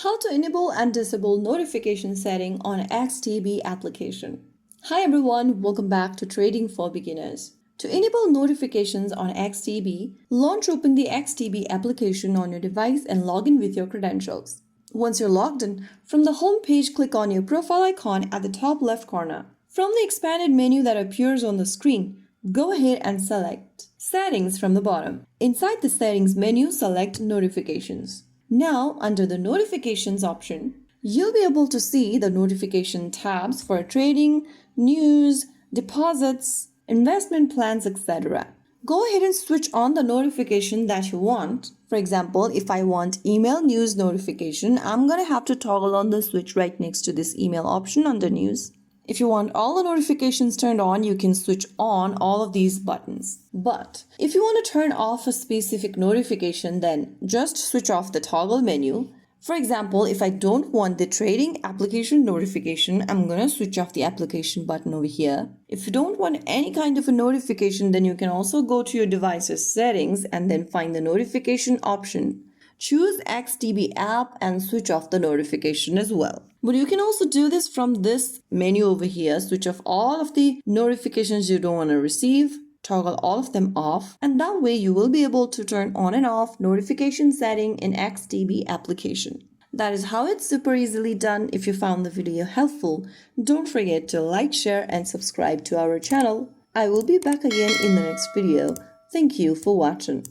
How to enable and disable notification setting on XTB application. Hi everyone, welcome back to Trading for Beginners. To enable notifications on XTB, launch open the XTB application on your device and log in with your credentials. Once you're logged in, from the home page, click on your profile icon at the top left corner. From the expanded menu that appears on the screen, go ahead and select Settings from the bottom. Inside the Settings menu, select Notifications. Now, under the Notifications option, you'll be able to see the notification tabs for trading, news, deposits, investment plans, etc. Go ahead and switch on the notification that you want. For example, if I want email news notification, I'm going to have to toggle on the switch right next to this email option under news. If you want all the notifications turned on, you can switch on all of these buttons. But if you want to turn off a specific notification, then just switch off the toggle menu. For example, if I don't want the trading application notification, I'm going to switch off the application button over here. If you don't want any kind of a notification, then you can also go to your device's settings and then find the notification option. Choose XTB app and switch off the notification as well. But you can also do this from this menu over here. Switch off all of the notifications you don't want to receive. Toggle all of them off, and that way you will be able to turn on and off notification setting in XTB application. That is how it's super easily done. If you found the video helpful, don't forget to like, share, and subscribe to our channel. I will be back again in the next video. Thank you for watching.